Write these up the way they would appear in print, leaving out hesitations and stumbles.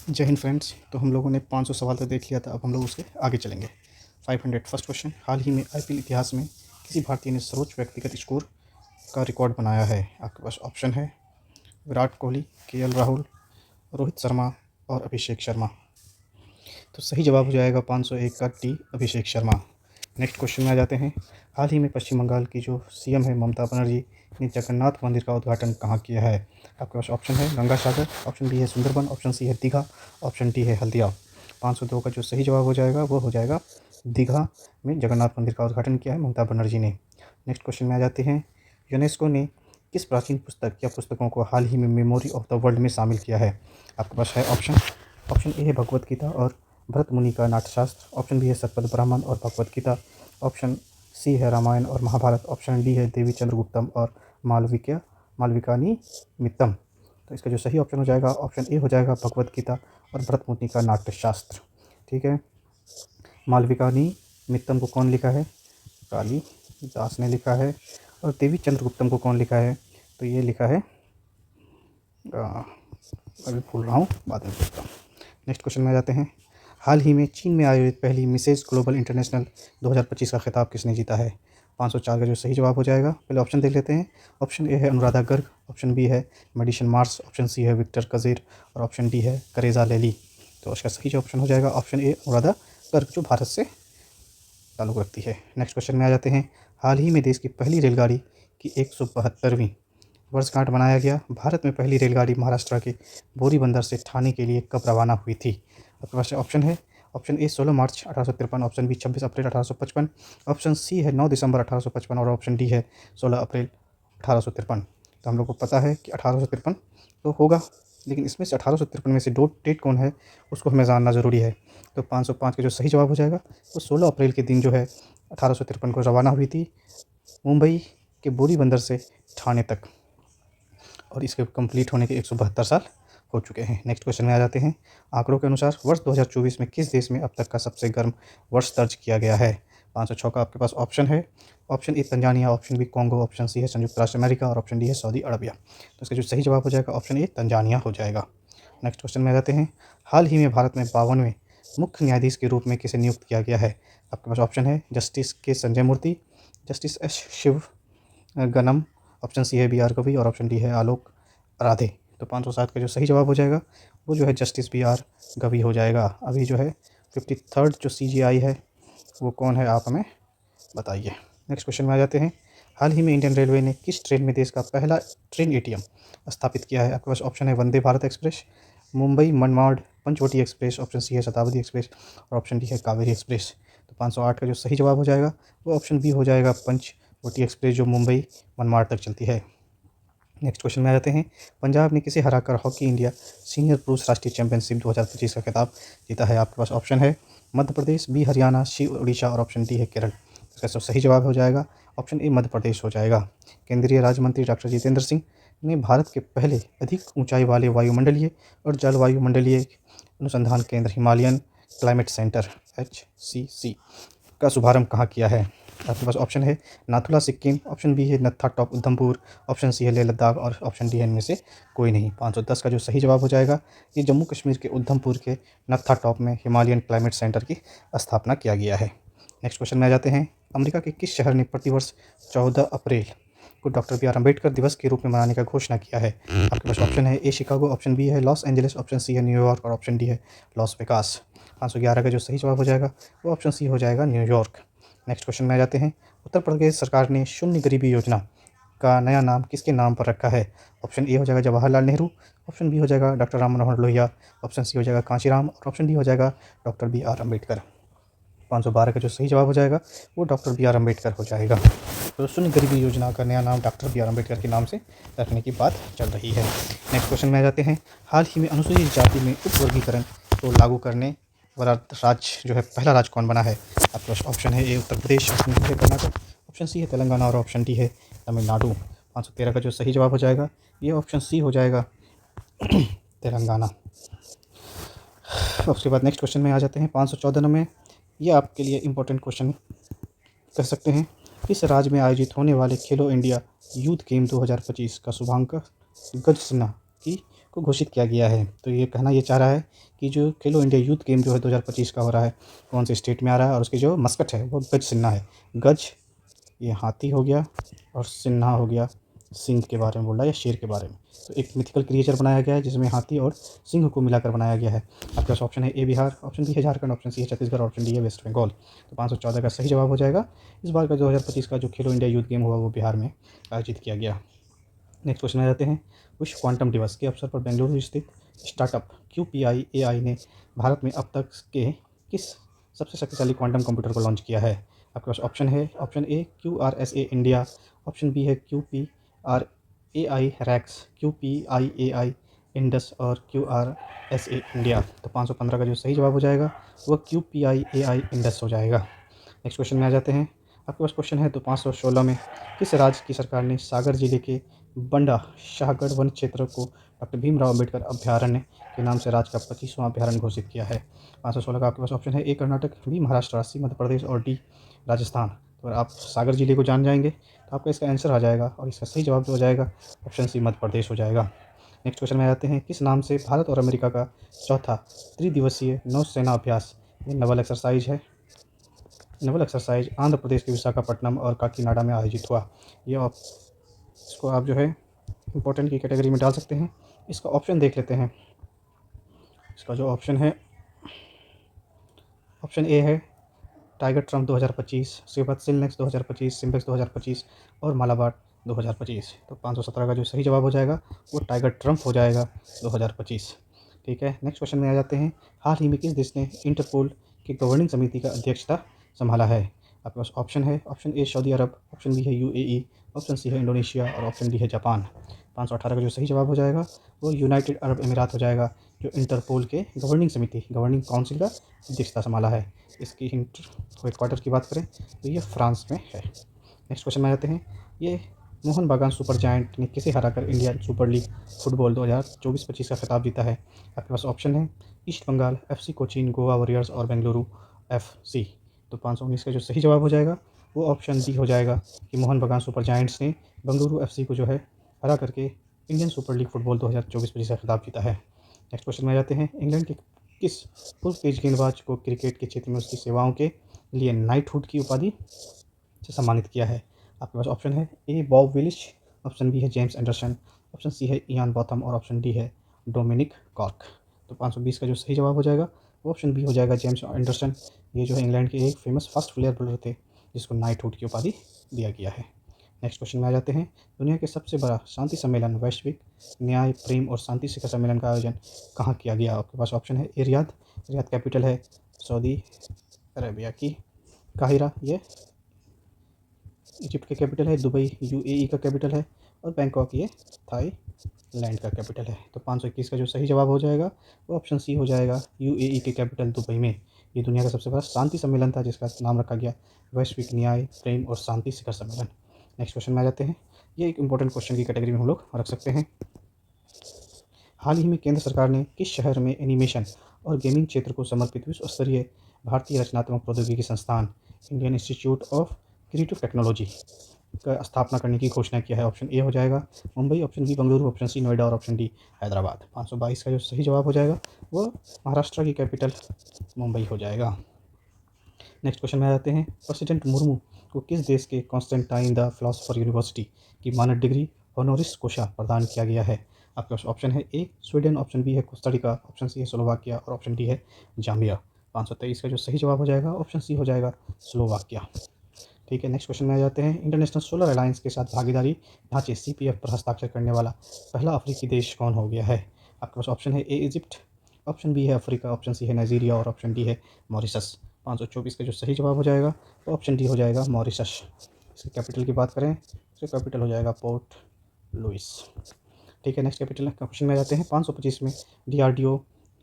जय हिंद फ्रेंड्स। तो हम लोगों ने 500 सवाल तक देख लिया था, अब हम लोग उसके आगे चलेंगे। 500 फर्स्ट क्वेश्चन, हाल ही में आईपीएल इतिहास में किसी भारतीय ने सर्वोच्च व्यक्तिगत स्कोर का रिकॉर्ड बनाया है? आपके पास ऑप्शन है विराट कोहली, केएल राहुल, रोहित शर्मा और अभिषेक शर्मा। तो सही जवाब हो जाएगा 501 का D, Abhishek Sharma. Next question में आ जाते हैं। हाल ही में पश्चिम बंगाल की जो सीएम है ममता बनर्जी ने जगन्नाथ मंदिर का उद्घाटन कहाँ किया है? आपके पास ऑप्शन है गंगा सागर, ऑप्शन बी है सुंदरबन, ऑप्शन सी है दीघा, ऑप्शन डी है हल्दिया। 502 का जो सही जवाब हो जाएगा वो हो जाएगा दीघा में जगन्नाथ मंदिर का उद्घाटन किया है ममता बनर्जी ने। नेक्स्ट क्वेश्चन में आ जाते हैं। यूनेस्को ने किस प्राचीन पुस्तक या पुस्तकों को हाल ही में मेमोरी ऑफ द वर्ल्ड में शामिल किया है? आपके पास है ऑप्शन। ऑप्शन ए है भगवत गीता और भरत मुनि का नाट्यशास्त्र, ऑप्शन बी है सतपथ ब्राह्मण और भगवत गीता, ऑप्शन सी है रामायण और महाभारत, ऑप्शन डी है देवी चंद्रगुप्तम और मालविकानी मित्तम। तो इसका जो सही ऑप्शन हो जाएगा ऑप्शन ए हो जाएगा भगवत गीता और भरत मुनि का नाट्यशास्त्र। ठीक है। मालविकानी मित्तम को कौन लिखा है? कालिदास ने लिखा है। और देवी चंद्रगुप्तम को कौन लिखा है? तो ये लिखा है अभी भूल रहा हूँ, बाद में पूछता हूँ। नेक्स्ट क्वेश्चन में आ जाते हैं। हाल ही में चीन में आयोजित पहली मिसेज ग्लोबल इंटरनेशनल 2025 का खिताब किसने जीता है? 504 का जो सही जवाब हो जाएगा, पहले ऑप्शन देख लेते हैं। ऑप्शन ए है अनुराधा गर्ग, ऑप्शन बी है मेडिसन मार्स, ऑप्शन सी है विक्टर कज़ीर और ऑप्शन डी है करेजा लेली। तो उसका सही जो ऑप्शन हो जाएगा ऑप्शन ए अनुराधा गर्ग, जो भारत से ताल्लुक़ रखती है। नेक्स्ट क्वेश्चन में आ जाते हैं। हाल ही में देश की पहली रेलगाड़ी की 172वीं वर्षगांठ मनाया गया। भारत में पहली रेलगाड़ी महाराष्ट्र के बोरी बंदर से ठाणे के लिए कब रवाना हुई थी? आपके पास ऑप्शन है। Option A 16 March 1853, option B 26 April 1855, option C है 9 दिसंबर 1855 और ऑप्शन डी है 16 अप्रैल 1853। तो हम लोग को पता है कि 1853 तो होगा, लेकिन इसमें से 1853 में से दो डेट कौन है उसको हमें जानना ज़रूरी है। तो 505 का जो सही जवाब हो जाएगा वो 16 अप्रैल के दिन जो है 1853 को रवाना हुई थी मुंबई के बोरी बंदर से ठाणे तक, और इसके कंप्लीट होने के 172 साल हो चुके हैं। नेक्स्ट क्वेश्चन में आ जाते हैं। आंकड़ों के अनुसार वर्ष 2024 में किस देश में अब तक का सबसे गर्म वर्ष दर्ज किया गया है? 506 का आपके पास ऑप्शन है। Option A Tanzania, option B Congo, option C है संयुक्त राष्ट्र अमेरिका और ऑप्शन डी है सऊदी अरबिया। तो इसका जो सही जवाब हो जाएगा ऑप्शन ए तंजानिया हो जाएगा। नेक्स्ट क्वेश्चन में आ जाते हैं। हाल ही में भारत में 52वें मुख्य न्यायाधीश के रूप में किसे नियुक्त किया गया है? आपके पास ऑप्शन है justice K Sanjay Murthy, justice S Sivagnanam, option C है बी आर गवई और ऑप्शन डी है आलोक राधे। तो 507 का जो सही जवाब हो जाएगा वो जो है जस्टिस बी आर गवई हो जाएगा। अभी जो है 53rd जो CGI है वो कौन है, आप हमें बताइए। नेक्स्ट क्वेश्चन में आ जाते हैं। हाल ही में इंडियन रेलवे ने किस ट्रेन में देश का पहला ट्रेन ATM स्थापित किया है? आपके पास ऑप्शन है Vande Bharat express, Mumbai Manmad Panchavati express, option C है शताब्दी एक्सप्रेस और ऑप्शन डी है कावेरी एक्सप्रेस। तो 508 का जो सही जवाब हो जाएगा वो ऑप्शन बी हो जाएगा पंचवटी एक्सप्रेस, जो मुंबई मनमाड तक चलती है। नेक्स्ट क्वेश्चन में आ जाते हैं। पंजाब ने किसे हराकर हॉकी इंडिया सीनियर पुरुष राष्ट्रीय चैंपियनशिप 2025 का खिताब जीता है? आपके पास ऑप्शन है मध्य प्रदेश, बी हरियाणा, सी उड़ीसा और ऑप्शन डी है केरल। इसका सही जवाब हो जाएगा ऑप्शन ए मध्य प्रदेश हो जाएगा। केंद्रीय राज्य मंत्री डॉक्टर जितेंद्र सिंह ने भारत के पहले अधिक ऊंचाई वाले वायुमंडलीय और जलवायुमंडलीय अनुसंधान केंद्र हिमालयन क्लाइमेट सेंटर HCC का शुभारंभ कहाँ किया है? आपके पास ऑप्शन है नाथुला सिक्किम, ऑप्शन बी है Natha top Udhampur, option C है लेह लद्दाख और ऑप्शन डी है इनमें से कोई नहीं। 510 का जो सही जवाब हो जाएगा ये जम्मू कश्मीर के उधमपुर के नत्था टॉप में हिमालयन क्लाइमेट सेंटर की स्थापना किया गया है। नेक्स्ट क्वेश्चन में आ जाते हैं। अमेरिका के किस शहर ने प्रतिवर्ष 14 अप्रैल को डॉक्टर बी आर अम्बेडकर दिवस के रूप में मनाने का घोषणा किया है? आपके पास ऑप्शन है ए शिकागो, ऑप्शन बी है लॉस एंजलिस, ऑप्शन सी है न्यूयॉर्क और ऑप्शन डी है लॉस वेगास। 511 का जो सही जवाब हो जाएगा वो ऑप्शन सी हो जाएगा न्यूयॉर्क। नेक्स्ट क्वेश्चन में आ जाते हैं। उत्तर प्रदेश सरकार ने शून्य गरीबी योजना का नया नाम किसके नाम पर रखा है? ऑप्शन ए हो जाएगा जवाहरलाल नेहरू, ऑप्शन बी हो जाएगा doctor Ram Manohar Lohia, option C हो जाएगा कांशीराम और ऑप्शन डी हो जाएगा डॉक्टर बी आर अम्बेडकर। 512 का जो सही जवाब हो जाएगा वो डॉक्टर बी आर अम्बेडकर हो जाएगा। तो शून्य गरीबी योजना का नया नाम डॉक्टर बी आर अम्बेडकर के नाम से रखने की बात चल रही है। नेक्स्ट क्वेश्चन में आ जाते हैं। हाल ही में अनुसूचित जाति में उपवर्गीकरण को लागू करने वाला राज्य जो है पहला राज्य कौन बना है? आपके पास ऑप्शन है ए उत्तर प्रदेश, ऑप्शन बी है कर्नाटक, ऑप्शन सी है तेलंगाना और ऑप्शन डी है तमिलनाडु। 513 का जो सही जवाब हो जाएगा ये ऑप्शन सी हो जाएगा तेलंगाना। उसके बाद नेक्स्ट क्वेश्चन में आ जाते हैं। 514 में ये आपके लिए इम्पोर्टेंट क्वेश्चन कह सकते हैं। किस राज्य में आयोजित होने वाले खेलो इंडिया यूथ गेम 2025 का शुभारंभ गज सिन्हा की को घोषित किया गया है। तो ये कहना ये चाह रहा है कि जो खेलो इंडिया यूथ गेम जो है 2025 का हो रहा है, कौन से स्टेट में आ रहा है और उसकी जो मस्कट है वो गज सिन्हा है। गज ये हाथी हो गया और सिन्हा हो गया सिंह के बारे में बोल रहा है या शेर के बारे में। तो एक मिथिकल क्रिएचर बनाया गया है जिसमें हाथी और सिंह को मिलाकर बनाया गया है। आपके पास ऑप्शन है ए बिहार, ऑप्शन बी है झारखंड, ऑप्शन सी है छत्तीसगढ़, ऑप्शन डी है वेस्ट बंगाल। तो 514 का सही जवाब हो जाएगा। इस बार का 2025 का जो खेलो इंडिया यूथ गेम हुआ वो बिहार में आयोजित किया गया। नेक्स्ट क्वेश्चन आ जाते हैं। विश्व क्वांटम दिवस के अवसर पर बेंगलुरु स्थित स्टार्टअप QPI AI ने भारत में अब तक के किस सबसे शक्तिशाली क्वांटम कंप्यूटर को लॉन्च किया है? आपके पास ऑप्शन है, option A QRSA India, option B है QPRAI रैक्स, QPIAI इंडस और QRSA इंडिया। तो 515 का जो सही जवाब हो जाएगा वो QPIAI इंडस हो जाएगा। नेक्स्ट क्वेश्चन में आ जाते हैं। आपके पास क्वेश्चन है तो 516 में किस राज्य की सरकार ने सागर जिले के बंडा शाहगढ़ वन क्षेत्र को डॉक्टर भीमराव अम्बेडकर अभ्यारण्य के नाम से राज्य का 25वां अभ्यारण्य घोषित किया है? 516 का आपके पास ऑप्शन है ए कर्नाटक, बी महाराष्ट्र, सी मध्य प्रदेश और डी राजस्थान। तो अगर आप सागर जिले को जान जाएंगे तो आपका इसका आंसर आ जाएगा और इसका सही जवाब जो हो जाएगा ऑप्शन सी मध्य प्रदेश हो जाएगा। नेक्स्ट क्वेश्चन में आते हैं। किस नाम से भारत और अमेरिका का चौथा त्रिदिवसीय नौसेना अभ्यास ये नवल एक्सरसाइज आंध्र प्रदेश के विशाखापट्टनम और काकीनाडा में आयोजित हुआ? ये इसको आप जो है इम्पोर्टेंट की कैटेगरी में डाल सकते हैं। इसका ऑप्शन देख लेते हैं। इसका जो ऑप्शन है, ऑप्शन ए है टाइगर ट्रम्प 2025, उसके बाद सिलनेक्स 2025, सिम्बेक्स 2025 और मालाबार 2025। तो 517 का जो सही जवाब हो जाएगा वो टाइगर ट्रम्प हो जाएगा 2025। ठीक है, नेक्स्ट क्वेश्चन में आ जाते हैं। हाल ही में किस देश ने इंटरपोल की गवर्निंग समिति का अध्यक्षता संभाला है? आपके पास ऑप्शन है, option A Saudi Arab, option B है UAE, ऑप्शन सी है इंडोनेशिया और ऑप्शन डी है जापान। 518 का जो सही जवाब हो जाएगा वो यूनाइटेड अरब अमीरात हो जाएगा, जो इंटरपोल के गवर्निंग काउंसिल का अध्यक्षता संभाला है। इसकी हेडक्वार्टर की बात करें तो ये फ्रांस में है। नेक्स्ट क्वेश्चन में आ जाते हैं। ये मोहन बागान सुपर जायंट ने किसे हराकर इंडियन सुपर लीग फुटबॉल 2024-25 का खिताब जीता है? आपके पास ऑप्शन है east Bengal, FC Cochin, Goa warriors और बेंगलुरु FC। तो 519 का जो सही जवाब हो जाएगा वो ऑप्शन डी हो जाएगा कि मोहन बागान सुपर जायंट्स ने बेंगलुरु FC को जो है हरा करके इंडियन सुपर लीग फुटबॉल 2024-25 का खिताब जीता है। नेक्स्ट क्वेश्चन में आ जाते हैं। इंग्लैंड के किस पूर्व तेज गेंदबाज को क्रिकेट के क्षेत्र में उसकी सेवाओं के लिए नाइटहुड की उपाधि से सम्मानित किया है? आपके पास ऑप्शन है ए बॉब विलिश, ऑप्शन बी है जेम्स एंडरसन, ऑप्शन सी है इयान बॉथम और ऑप्शन डी है डोमिनिक कॉर्क। तो 520 का जो सही जवाब हो जाएगा वो ऑप्शन बी हो जाएगा जेम्स एंडरसन। ये जो है इंग्लैंड के एक फेमस फास्ट प्लेयर बॉलर थे जिसको नाइटहुड की उपाधि दिया गया है। नेक्स्ट क्वेश्चन में आ जाते हैं। दुनिया के सबसे बड़ा शांति सम्मेलन वैश्विक न्याय, प्रेम और शांति शिखर सम्मेलन का आयोजन कहाँ किया गया? आपके पास ऑप्शन है ए रियाद कैपिटल है सऊदी अरेबिया की, काहिरा ये इजिप्ट का कैपिटल है, दुबई UAE का कैपिटल है और बैंकॉक ये थाईलैंड का कैपिटल है। तो 521 का जो सही जवाब हो जाएगा वो ऑप्शन सी हो जाएगा, UAE के कैपिटल दुबई में ये दुनिया का सबसे बड़ा शांति सम्मेलन था जिसका नाम रखा गया वैश्विक न्याय, प्रेम और शांति शिखर सम्मेलन। नेक्स्ट क्वेश्चन में आ जाते हैं। ये एक इंपॉर्टेंट क्वेश्चन की कैटेगरी में हम लोग रख सकते हैं। हाल ही में केंद्र सरकार ने किस शहर में एनिमेशन और गेमिंग क्षेत्र को समर्पित विश्व स्तरीय भारतीय रचनात्मक प्रौद्योगिकी संस्थान Indian institute of creative technology का स्थापना करने की घोषणा किया है? ऑप्शन ए हो जाएगा Mumbai, option B Bengaluru, option C Noida और ऑप्शन डी हैदराबाद। 522 का जो सही जवाब हो जाएगा वो महाराष्ट्र की कैपिटल मुंबई हो जाएगा। नेक्स्ट क्वेश्चन में आ जाते हैं। प्रेसिडेंट मुर्मू को किस देश के कॉन्स्टेंटाइन द फिलोसोफर यूनिवर्सिटी की मानद डिग्री ऑनोरिस कोशा प्रदान किया गया है? आपके पास ऑप्शन है ए स्वीडन, ऑप्शन बी है कोस्टारिका, ऑप्शन सी है स्लोवाकिया और ऑप्शन डी है जाम्बिया। 523 का जो सही जवाब हो जाएगा ऑप्शन सी हो जाएगा स्लोवाकिया। ठीक है, नेक्स्ट क्वेश्चन में आ जाते हैं। इंटरनेशनल सोलर अलायंस के साथ भागीदारी ढांचे CPF पर हस्ताक्षर करने वाला पहला अफ्रीकी देश कौन हो गया है? आपके पास ऑप्शन है ए इजिप्ट, ऑप्शन बी है अफ्रीका, ऑप्शन सी है नाइजीरिया और ऑप्शन डी है मॉरिशस। 524 का जो सही जवाब हो जाएगा वो ऑप्शन डी हो जाएगा मॉरिशस। इसकी कैपिटल की बात करें तो कैपिटल हो जाएगा पोर्ट लुइस। ठीक है, नेक्स्ट कैपिटल क्वेश्चन में आ जाते हैं। 525 में DRDO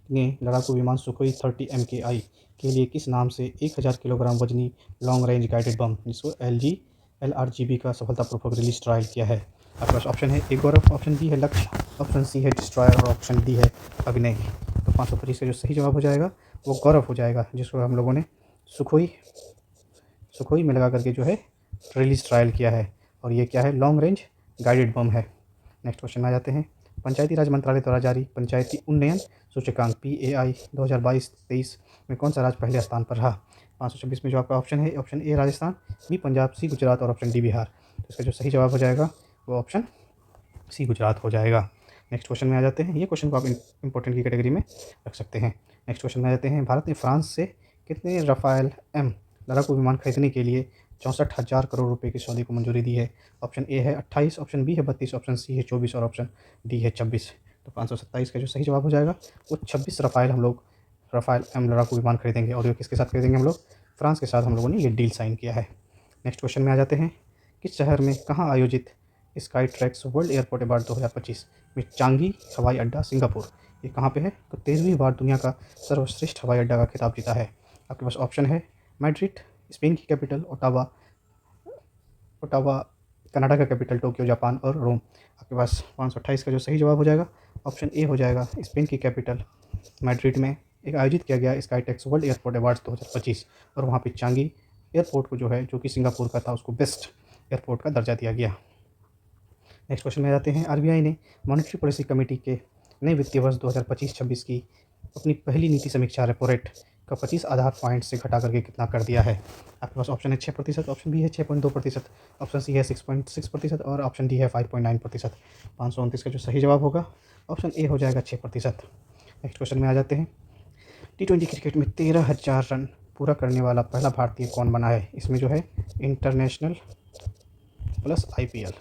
ने लड़ाकू विमान सुखोई 30 MKI के लिए किस नाम से 1000 किलोग्राम वजनी लॉन्ग रेंज गाइडेड बम जिसको LRGB का सफलतापूर्वक रिलीज ट्रायल किया है? आपके पास ऑप्शन है ए गौरव, ऑप्शन बी है लक्ष्य, ऑप्शन सी है डिस्ट्रॉयर और ऑप्शन डी है अग्नि। तो 525 का जो सही जवाब हो जाएगा वो गौरव हो जाएगा, जिसको हम लोगों ने सुखोई में लगा करके जो है रिलीज ट्रायल किया है और ये क्या है लॉन्ग रेंज गाइडेड बम है। नेक्स्ट क्वेश्चन में आ जाते हैं। पंचायती राज मंत्रालय द्वारा जारी पंचायती उन्नयन सूचकांक PAI 2022-23 में कौन सा राज्य पहले स्थान पर रहा? 526 में जो आपका ऑप्शन है, option A Rajasthan, B Punjab, C Gujarat और ऑप्शन डी बिहार। तो इसका जो सही जवाब हो जाएगा वो ऑप्शन सी गुजरात हो जाएगा। नेक्स्ट क्वेश्चन में आ जाते हैं। ये क्वेश्चन को आप इंपॉर्टेंट की कैटेगरी में रख सकते हैं। नेक्स्ट क्वेश्चन में आ जाते हैं। भारत ने फ्रांस से कितने राफेल M लड़ाकू विमान खरीदने के लिए 64,000 करोड़ रुपए के सौदे को मंजूरी दी है? ऑप्शन ए है 28, ऑप्शन बी है 32, ऑप्शन सी है 24 और ऑप्शन डी है 26। तो 527 का जो सही जवाब हो जाएगा वो 26 राफेल M लड़ाकू विमान खरीदेंगे। और ये किसके साथ खरीदेंगे हम लोग? फ्रांस के साथ हम लोगों ने ये डील साइन किया है। नेक्स्ट क्वेश्चन में आ जाते हैं। किस शहर में कहाँ आयोजित sky tracks world airport award 2025 में चांगी हवाई अड्डा सिंगापुर, ये कहाँ पे है? तो 13वीं बार दुनिया का सर्वश्रेष्ठ हवाई अड्डा का खिताब जीता है। आपके पास ऑप्शन है मैड्रिड स्पेन की कैपिटल, ओटावा कनाडा का कैपिटल, टोक्यो जापान और रोम। आपके पास 528 का जो सही जवाब हो जाएगा ऑप्शन ए हो जाएगा। स्पेन की कैपिटल मैड्रिड में एक आयोजित किया गया sky tracks world airport award 2025 और वहाँ पे चांगी एयरपोर्ट को जो है, जो कि सिंगापुर का था, उसको बेस्ट एयरपोर्ट का दर्जा दिया गया। नेक्स्ट क्वेश्चन में जाते हैं। RBI ने मॉनेटरी पॉलिसी कमेटी के नए वित्तीय वर्ष 2025-26 की अपनी पहली नीति समीक्षा रेपो रेट का 25 आधार पॉइंट से घटा करके कितना कर दिया है? आपके पास ऑप्शन है 6%, ऑप्शन बी है 6.2%, ऑप्शन सी है 6.6% और ऑप्शन डी है 5.9%। 529 का जो सही जवाब होगा ऑप्शन ए हो जाएगा 6%। नेक्स्ट क्वेश्चन में आ जाते हैं। T20 क्रिकेट में 13,000 रन पूरा करने वाला पहला भारतीय कौन बना है? इसमें जो है इंटरनेशनल प्लस IPL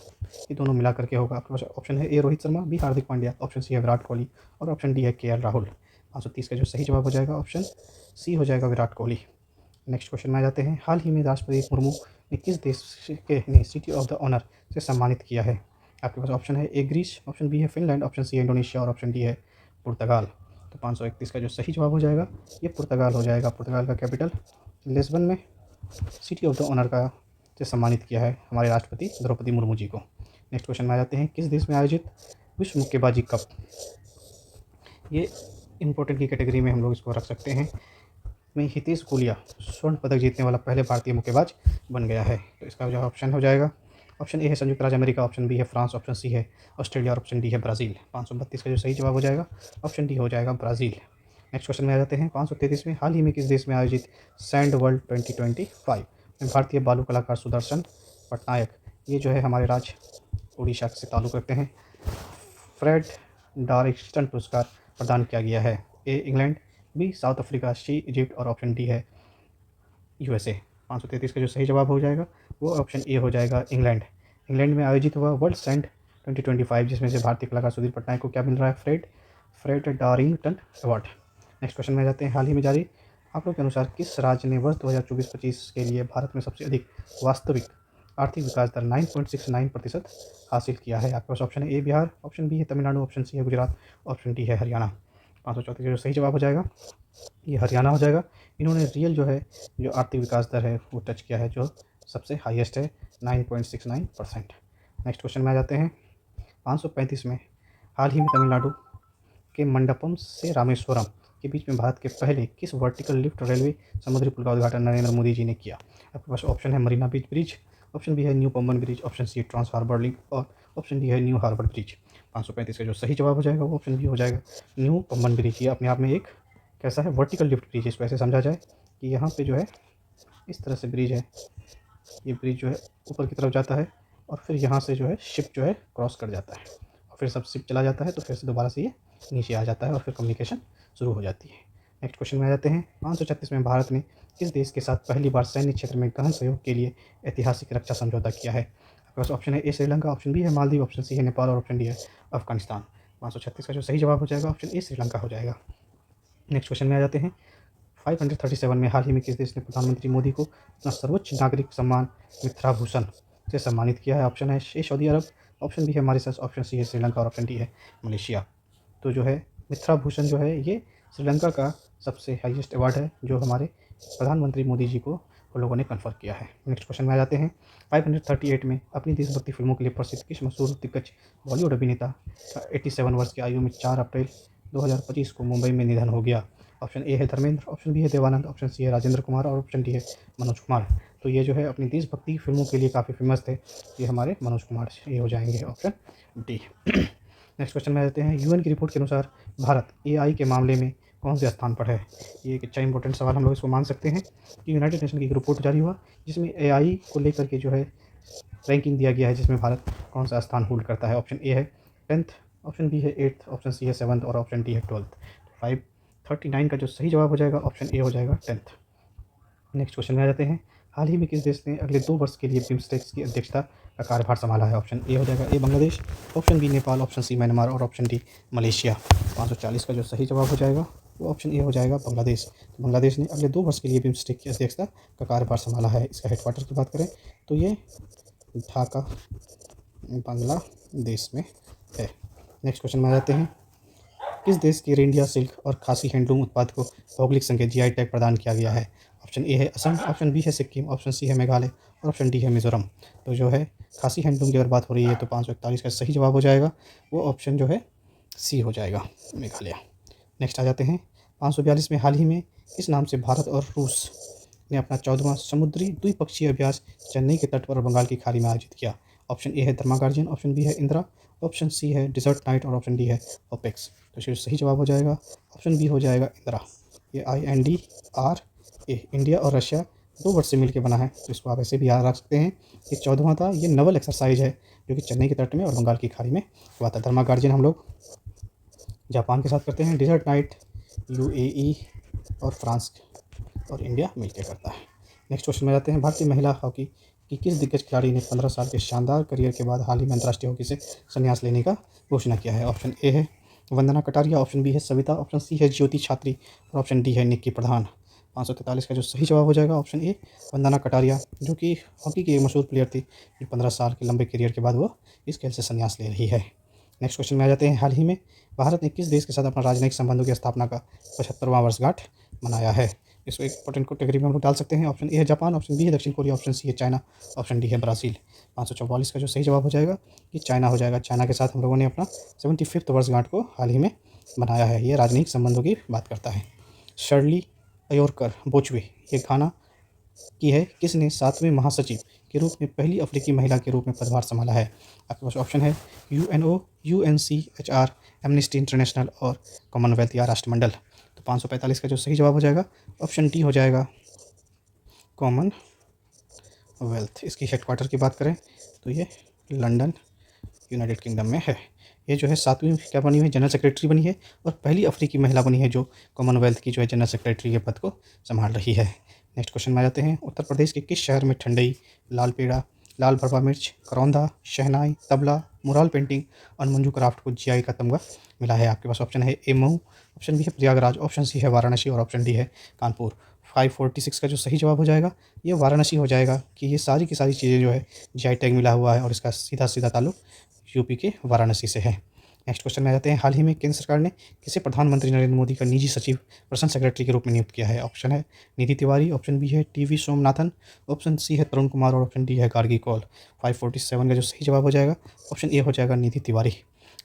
ये दोनों मिला करके होगा। आपके पास ऑप्शन है ए Rohit Sharma, B Hardik Pandya, option C है विराट कोहली और ऑप्शन डी है KL राहुल। 530 का जो सही जवाब हो जाएगा ऑप्शन सी हो जाएगा विराट कोहली। नेक्स्ट क्वेश्चन में आ जाते हैं। हाल ही में राष्ट्रपति मुर्मू ने किस देश के ने सिटी ऑफ द ऑनर से सम्मानित किया है? आपके पास ऑप्शन है ए ग्रीस, ऑप्शन बी है फिनलैंड, ऑप्शन सी है इंडोनेशिया और ऑप्शन डी है पुर्तगाल। तो 531 का जो सही जवाब हो जाएगा ये पुर्तगाल हो जाएगा। पुर्तगाल का कैपिटल लिस्बन में सिटी ऑफ द ऑनर का से सम्मानित किया है हमारे राष्ट्रपति द्रौपदी मुर्मू जी को। नेक्स्ट क्वेश्चन में आ जाते हैं। किस देश में आयोजित विश्व मुक्केबाजी कप, ये इंपॉर्टेंट की कैटेगरी में हम लोग इसको रख सकते हैं, में हितेश गुलिया स्वर्ण पदक जीतने वाला पहले भारतीय मुक्केबाज बन गया है? तो इसका जो ऑप्शन हो जाएगा ऑप्शन ए है संयुक्त राज्य अमेरिका, ऑप्शन बी है फ्रांस, ऑप्शन सी है ऑस्ट्रेलिया और ऑप्शन डी है ब्राज़ील। 532 का जो सही जवाब हो जाएगा ऑप्शन डी हो जाएगा ब्राज़ील। नेक्स्ट क्वेश्चन में आ जाते हैं। 533 में हाल ही में किस देश में आयोजित सैंड वर्ल्ड 2025 में भारतीय बालू कलाकार सुदर्शन पटनायक, ये जो है हमारे राज्य उड़ीसा से ताल्लुक़ रखते हैं, फ्रेड डारिक्सन पुरस्कार प्रदान किया गया है? A England, B South Africa, C Egypt और ऑप्शन डी है USA। 533 का जो सही जवाब हो जाएगा वो ऑप्शन ए हो जाएगा इंग्लैंड। इंग्लैंड में आयोजित हुआ वर्ल्ड सैंड 2025 जिसमें से भारतीय कलाकार सुधीर पटनायक को क्या मिल रहा है? Fred Darrington award. Next question में जाते हैं। हाल ही में जारी आंकड़ों के अनुसार किस राज्य ने वर्ष 2024-25 के लिए भारत में सबसे अधिक वास्तविक आर्थिक विकास दर 9.69% हासिल किया है? आपके पास ऑप्शन है ए बिहार, ऑप्शन बी है तमिलनाडु, ऑप्शन सी है गुजरात, ऑप्शन डी है हरियाणा। 534 का जो सही जवाब हो जाएगा ये हरियाणा हो जाएगा। इन्होंने रियल जो है जो आर्थिक विकास दर है वो टच किया है, जो सबसे हाईएस्ट है 9.69%। नेक्स्ट क्वेश्चन में आ जाते हैं। 535 में हाल ही में तमिलनाडु के मंडपम से रामेश्वरम के बीच में भारत के पहले किस वर्टिकल लिफ्ट रेलवे समुद्री पुल का उद्घाटन नरेंद्र मोदी जी ने किया? आपके पास ऑप्शन है Marina beach bridge, option B है new Pamban bridge, option C trans harbour link और ऑप्शन डी है न्यू हार्बर ब्रिज। 535 का जो सही जवाब हो जाएगा वो ऑप्शन बी हो जाएगा न्यू पंबन ब्रिज। ये अपने आप में एक कैसा है? Vertical lift bridge. इसको ऐसे समझा जाए कि यहाँ पे जो है इस तरह से ब्रिज है, ये ब्रिज जो है ऊपर की तरफ जाता है और फिर यहाँ से जो है शिप जो है क्रॉस कर जाता है और फिर सब शिप चला जाता है तो फिर से दोबारा से ये नीचे आ जाता है और फिर कम्युनिकेशन शुरू हो जाती है। नेक्स्ट क्वेश्चन में आ जाते हैं। 536 में भारत ने किस देश के साथ पहली बार सैन्य क्षेत्र में गहन सहयोग के लिए ऐतिहासिक रक्षा समझौता किया है? आपके पास ऑप्शन है ए श्रीलंका, ऑप्शन बी है मालदीव, ऑप्शन सी है नेपाल और ऑप्शन डी है अफगानिस्तान। 536 का जो सही जवाब हो जाएगा ऑप्शन ए श्रीलंका हो जाएगा। नेक्स्ट क्वेश्चन में आ जाते हैं। 537 में हाल ही में किस देश ने प्रधानमंत्री मोदी को अपना सर्वोच्च नागरिक सम्मान मित्रभूषण से सम्मानित किया है? ऑप्शन है ए सऊदी अरब, ऑप्शन बी है मॉरिशस, ऑप्शन सी है श्रीलंका और ऑप्शन डी है मलेशिया। तो जो है मित्रभूषण जो है ये श्रीलंका का सबसे हाईएस्ट अवार्ड है जो हमारे प्रधानमंत्री मोदी जी को उन लोगों ने कन्फर किया है। नेक्स्ट क्वेश्चन में आ जाते हैं। 538 में अपनी देशभक्ति फिल्मों के लिए प्रसिद्ध किस मशहूर दिग्गज बॉलीवुड अभिनेता का 87 वर्ष की आयु में 4 अप्रैल 2025 को मुंबई में निधन हो गया? ऑप्शन ए है धर्मेंद्र, ऑप्शन बी है देवानंद, ऑप्शन सी है राजेंद्र कुमार और ऑप्शन डी है मनोज कुमार। तो ये जो है अपनी देशभक्ति फिल्मों के लिए काफ़ी फेमस थे, ये हमारे मनोज कुमार ये हो जाएंगे ऑप्शन डी। नेक्स्ट क्वेश्चन में आ जाते हैं। यूएन की रिपोर्ट के अनुसार भारत एआई के मामले में कौन से स्थान पर है? ये एक अच्छा इंपॉर्टेंट सवाल हम लोग इसको मान सकते हैं कि यूनाइटेड नेशन की एक रिपोर्ट जारी हुआ जिसमें एआई को लेकर के जो है रैंकिंग दिया गया है, जिसमें भारत कौन सा स्थान होल्ड करता है। ऑप्शन ए है 10th, ऑप्शन बी है 8th, ऑप्शन सी है 7th और ऑप्शन डी है 12th। 539 का जो सही जवाब हो जाएगा ऑप्शन ए हो जाएगा 10th। नेक्स्ट क्वेश्चन में आ जाते हैं। हाल ही में किस देश ने अगले 2 वर्ष के लिए बिम्स्टेक्स की अध्यक्षता का कार्यभार संभाला है? ऑप्शन ए हो जाएगा A Bangladesh, option B Nepal, option C Myanmar और ऑप्शन डी मलेशिया। 540 का जो सही जवाब हो जाएगा वो ऑप्शन ए हो जाएगा बांग्लादेश। तो बांग्लादेश ने अगले 2 वर्ष के लिए बिम्स्टेक की अध्यक्षता का कार्यभार संभाला है। इसका हेडक्वार्टर की बात करें तो ये ढाका बांग्लादेश में है। नेक्स्ट क्वेश्चन में आ जाते हैं। किस देश की रेंडिया सिल्क और खासी हैंडलूम उत्पाद को भौगोलिक संकेत जीआई टैग प्रदान किया गया है? ऑप्शन ए है असम, ऑप्शन बी है सिक्किम, ऑप्शन सी है मेघालय और ऑप्शन डी है मिजोरम। तो जो है खासी हैंडलूम की अगर बात हो रही है तो 541 का सही जवाब हो जाएगा वो ऑप्शन जो है सी हो जाएगा, मेघालय। नेक्स्ट आ जाते हैं। 542 में हाल ही में किस नाम से भारत और रूस ने अपना 14वां समुद्री द्विपक्षीय अभ्यास चेन्नई के तट पर और बंगाल की खाड़ी में आयोजित किया? ऑप्शन ए है धर्मा गार्जियन, ऑप्शन बी है इंदिरा, ऑप्शन सी है डिजर्ट नाइट और ऑप्शन डी है ओपेक्स। तो इसका सही जवाब हो जाएगा ऑप्शन बी हो जाएगा इंदिरा। ये INDRA, इंडिया और रशिया 2 वर्ष से मिलकर बना है, तो इसको आप ऐसे भी याद रख सकते हैं। ये 14वां था, ये नवल एक्सरसाइज है जो कि चेन्नई के तट में और बंगाल की खाड़ी में हुआ था। धर्मा गार्जियन हम लोग जापान के साथ करते हैं, डिजर्ट नाइट UAE और फ्रांस और इंडिया मिलकर करता है। नेक्स्ट क्वेश्चन में जाते हैं। भारतीय महिला हॉकी की किस दिग्गज खिलाड़ी ने 15 साल के शानदार करियर के बाद हाल ही में अंतर्राष्ट्रीय हॉकी से संन्यास लेने का घोषणा किया है? ऑप्शन ए है वंदना कटारिया, ऑप्शन बी है सविता, ऑप्शन सी है ज्योति छात्री और ऑप्शन डी है निक्की प्रधान। 543 का जो सही जवाब हो जाएगा ऑप्शन ए वंदना कटारिया, जो कि हॉकी की एक मशहूर प्लेयर थी जो 15 साल के लंबे करियर के बाद वो इस खेल से संन्यास ले रही है। नेक्स्ट क्वेश्चन में आ जाते हैं। हाल ही में भारत ने किस देश के साथ अपना राजनयिक संबंधों की स्थापना का 75वां वर्षगांठ मनाया है? इसको एक इंपॉर्टेंट कैटेगरी में हम लोग डाल सकते हैं। ऑप्शन ए है जापान, ऑप्शन बी है दक्षिण कोरिया, ऑप्शन सी है चाइना, ऑप्शन डी है ब्राज़ील। 544 का जो सही जवाब हो जाएगा कि चाइना हो जाएगा। चाइना के साथ हम लोगों ने अपना 75वां वर्षगांठ को हाल ही में मनाया है। ये राजनयिक संबंधों की बात करता है। शर्ली अयोरकर बोचवे ये घाना की है किसने 7वें महासचिव के रूप में पहली अफ्रीकी महिला के रूप में पदभार संभाला है? आपके पास ऑप्शन है UNO, UNCHR, एमनेस्टी इंटरनेशनल और कॉमनवेल्थ या राष्ट्रमंडल। तो 545 का जो सही जवाब हो जाएगा ऑप्शन डी हो जाएगा कॉमनवेल्थ। इसकी हेडक्वार्टर की बात करें तो ये लंदन यूनाइटेड किंगडम में है। ये जो है 7वीं क्या बनी हुई है, जनरल सेक्रेटरी बनी है और पहली अफ्रीकी महिला बनी है जो कॉमनवेल्थ की जो है जनरल सेक्रेटरी के पद को संभाल रही है। नेक्स्ट क्वेश्चन में आ जाते हैं। उत्तर प्रदेश के किस शहर में ठंडई, लाल पेड़ा, लाल भरवा मिर्च, करौंदा, शहनाई, तबला, मुराल पेंटिंग और मंजू क्राफ्ट को GI का तमगा मिला है? आपके पास ऑप्शन है ए मऊ, ऑप्शन बी है प्रयागराज, ऑप्शन सी है वाराणसी और ऑप्शन डी है कानपुर। 546 का जो सही जवाब हो जाएगा ये वाराणसी हो जाएगा कि ये सारी की सारी चीज़ें जो है GI टैग मिला हुआ है और इसका सीधा सीधा ताल्लुक यूपी के वाराणसी से है। नेक्स्ट क्वेश्चन में आ जाते हैं। हाल ही में केंद्र सरकार ने किसे प्रधानमंत्री नरेंद्र मोदी का निजी सचिव पर्सनल सेक्रेटरी के रूप में नियुक्त किया है? ऑप्शन है निधि तिवारी, ऑप्शन बी है TV सोमनाथन, ऑप्शन सी है तरुण कुमार और ऑप्शन डी है गार्गी कौल। 547 का जो सही जवाब हो जाएगा ऑप्शन ए हो जाएगा निधि तिवारी।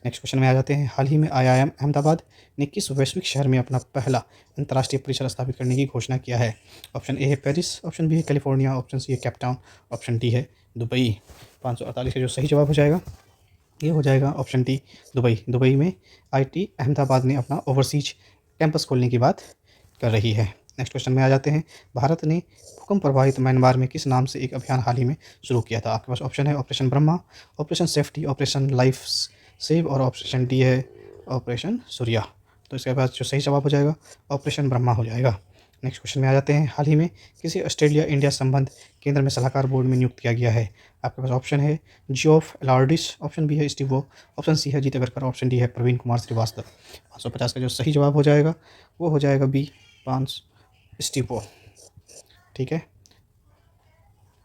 नेक्स्ट क्वेश्चन में आ जाते हैं। हाल ही में IIM अहमदाबाद ने किस वैश्विक शहर में अपना पहला अंतर्राष्ट्रीय परिसर स्थापित करने की घोषणा किया है? ऑप्शन ए है पेरिस, ऑप्शन बी है कैलिफोर्निया, ऑप्शन सी है कैपटाउन, ऑप्शन डी है दुबई। 548 का जो सही जवाब हो जाएगा ये हो जाएगा ऑप्शन डी दुबई। दुबई में IT अहमदाबाद ने अपना ओवरसीज कैंपस खोलने की बात कर रही है। नेक्स्ट क्वेश्चन में आ जाते हैं। भारत ने भूकंप प्रभावित म्यांमार में किस नाम से एक अभियान हाल ही में शुरू किया था? आपके पास ऑप्शन है operation Brahma, operation safety, operation life save और ऑप्शन डी है ऑपरेशन सूर्या। तो इसके बाद जो सही जवाब हो जाएगा ऑपरेशन ब्रह्मा हो जाएगा। नेक्स्ट क्वेश्चन में आ जाते हैं। हाल ही में किसी ऑस्ट्रेलिया इंडिया संबंध केंद्र में सलाहकार बोर्ड में नियुक्त किया गया है? आपके पास ऑप्शन है जियोफ एलार्डिस, ऑप्शन बी है स्टीवो, ऑप्शन सी है जीत अगरकर, ऑप्शन डी है प्रवीण कुमार श्रीवास्तव। 550 का जो सही जवाब हो जाएगा वो हो जाएगा बी 5 स्टीवो। ठीक है,